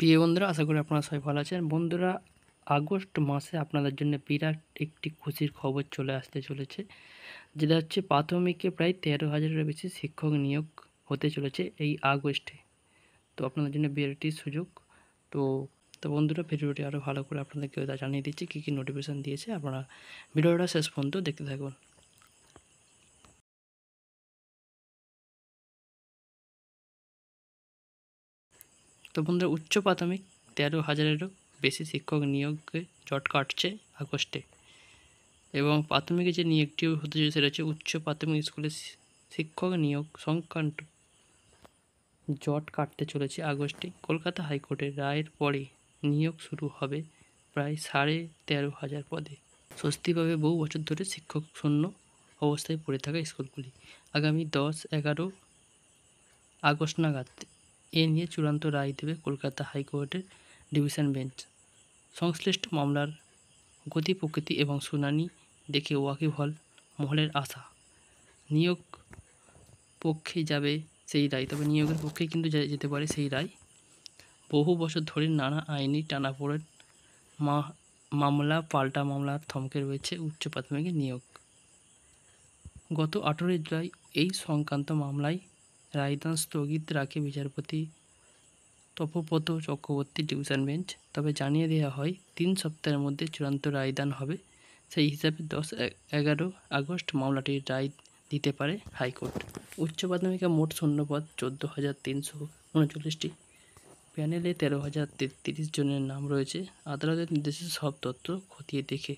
প্রিয় বন্ধুরা, আশা করি আপনারা সবাই ভালো আছেন। বন্ধুরা, আগস্ট মাসে আপনাদের জন্য বিরাট একটি খুশির খবর চলে আসতে চলেছে, যেটা হচ্ছে প্রাথমিকে প্রায় 13,000-এর বেশি শিক্ষক নিয়োগ হতে চলেছে এই আগস্টে। তো আপনাদের জন্য বিরাটই সুযোগ। তো তো বন্ধুরা, ভিডিওটি আরও ভালো করে আপনাদেরকে জানিয়ে দিচ্ছি কী কী নোটিফিকেশান দিয়েছে। আপনারা ভিডিওটা শেষ পর্যন্ত দেখতে থাকুন। তো বন্ধুরা, উচ্চ প্রাথমিক 13,000-এরও বেশি শিক্ষক নিয়োগে জট কাটছে আগস্টে। এবং প্রাথমিকে যে নিয়োগটি হতে চলেছে সেটা হচ্ছে উচ্চ প্রাথমিক স্কুলের শিক্ষক নিয়োগ সংক্রান্ত জট কাটতে চলেছে আগস্টে। কলকাতা হাইকোর্টের রায়ের পরে নিয়োগ শুরু হবে প্রায় 13,500 পদে। স্বস্তি পাবে বহু বছর ধরে শিক্ষক শূন্য অবস্থায় পড়ে থাকা স্কুলগুলি। আগামী 10-11 আগস্ট নাগাদ এ নিয়ে চূড়ান্ত রায় দেবে কলকাতা হাইকোর্টের ডিভিশন বেঞ্চ। সংশ্লিষ্ট মামলার গতি প্রকৃতি এবং শুনানি দেখে ওয়াকিবহাল মহলের আশা নিয়োগ পক্ষে যাবে সেই রায়। তবে নিয়োগের পক্ষেই কিন্তু যেতে পারে সেই রায়। বহু বছর ধরে নানা আইনি টানাপোড়েন মামলা পাল্টা মামলার থমকে রয়েছে উচ্চ প্রাথমিকের নিয়োগ। গত 18 জুলাই এই সংক্রান্ত মামলায় রায়দান স্থগিত রাখে বিচারপতি তপব্রত চক্রবর্তী ডিভিশন বেঞ্চ। তবে জানিয়ে দেওয়া হয় 3 সপ্তাহের মধ্যে চূড়ান্ত রায়দান হবে। সেই হিসাবে 10-11 আগস্ট মামলাটির রায় দিতে পারে হাইকোর্ট। উচ্চ প্রাথমিকে মোট শূন্যপদ 14,339টি। প্যানেলে 13,033 জনের নাম রয়েছে। আদালতের নির্দেশে সব তথ্য খতিয়ে দেখে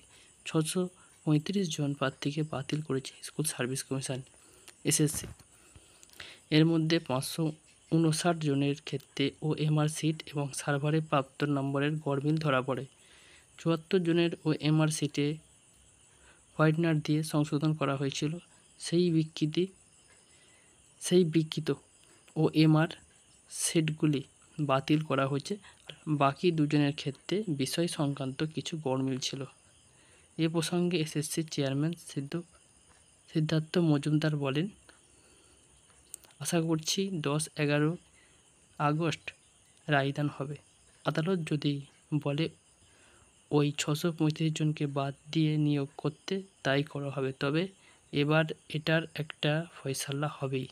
635 জন প্রার্থীকে বাতিল করেছে স্কুল সার্ভিস কমিশন এসএসসি। এর মধ্যে 559 জনের ক্ষেত্রে ওএমআর সিট এবং সার্ভারে প্রাপ্ত নম্বরের গরমিল ধরা পড়ে। 74 জনের ওএমআর সিটে হোয়াইটনার দিয়ে সংশোধন করা হয়েছিল। সেই বিকৃত ওএমআর সিটগুলি বাতিল করা হয়েছে। বাকি 2 জনের ক্ষেত্রে বিষয় সংক্রান্ত কিছু গরমিল ছিল। এ প্রসঙ্গে এসএসসি চেয়ারম্যান সিদ্ধার্থ মজুমদার বলেন, আশা করছি 10-11 আগস্ট রায়দান হবে। আদালত যদি বলে ওই 635 জনকে বাদ দিয়ে নিয়োগ করতে, তাই করা হবে। তবে এবার এটার একটা ফয়সালা হবেই।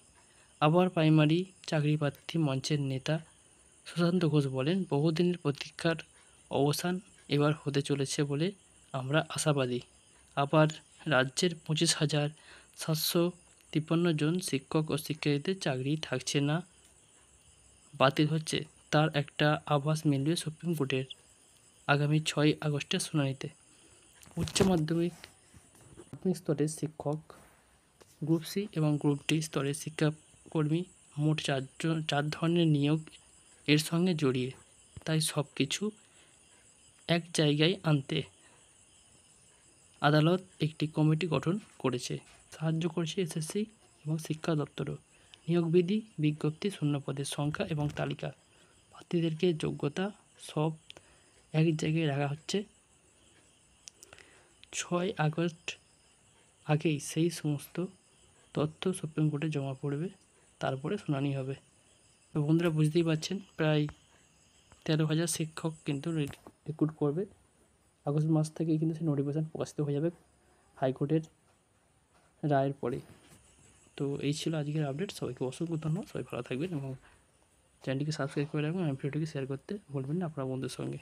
আবার প্রাইমারি চাকরিপ্রার্থী মঞ্চের নেতা সুশান্ত ঘোষ বলেন, বহুদিনের প্রতীক্ষার অবসান এবার হতে চলেছে বলে আমরা আশাবাদী। আবার রাজ্যের 25,753 জন শিক্ষক ও শিক্ষার্থীদের চাকরি থাকছে না, বাতিল হচ্ছে, তার একটা আভাস মিলবে সুপ্রিম কোর্টের আগামী 6 আগস্টের শুনানিতে। উচ্চ মাধ্যমিক স্তরের শিক্ষক, গ্রুপ সি এবং গ্রুপ ডি স্তরের শিক্ষাকর্মী মোট 4 ধরনের নিয়োগ এর সঙ্গে জড়িয়ে। তাই সব কিছু এক জায়গায় আনতে আদালত একটি কমিটি গঠন করেছে। সাহায্য করছে এসএসসি এবং শিক্ষা দপ্তরও। নিয়োগবিধি, বিজ্ঞপ্তি, শূন্যপদের সংখ্যা এবং তালিকা, প্রার্থীদেরকে যোগ্যতা সব এক জায়গায় রাখা হচ্ছে। 6 আগস্ট আগেই সেই সমস্ত তথ্য সুপ্রিম কোর্টে জমা পড়বে, তারপরে শুনানি হবে। তো বন্ধুরা, বুঝতেই পারছেন, প্রায় 13,000 শিক্ষক কিন্তু রিক্রুট করবে। আগস্ট মাস থেকেই কিন্তু সেই নোটিফিকেশান প্রকাশিত হয়ে যাবে হাইকোর্টের রায়ের পরে। তো এই ছিল আজকের আপডেট। সবাইকে অসংখ্য ধন্যবাদ। সবাই ভালো থাকবেন এবং চ্যানেলটিকে সাবস্ক্রাইব করে রাখবেন এবং ভিডিওটিকে শেয়ার করতে ভুলবেন না আপনার বন্ধুদের সঙ্গে।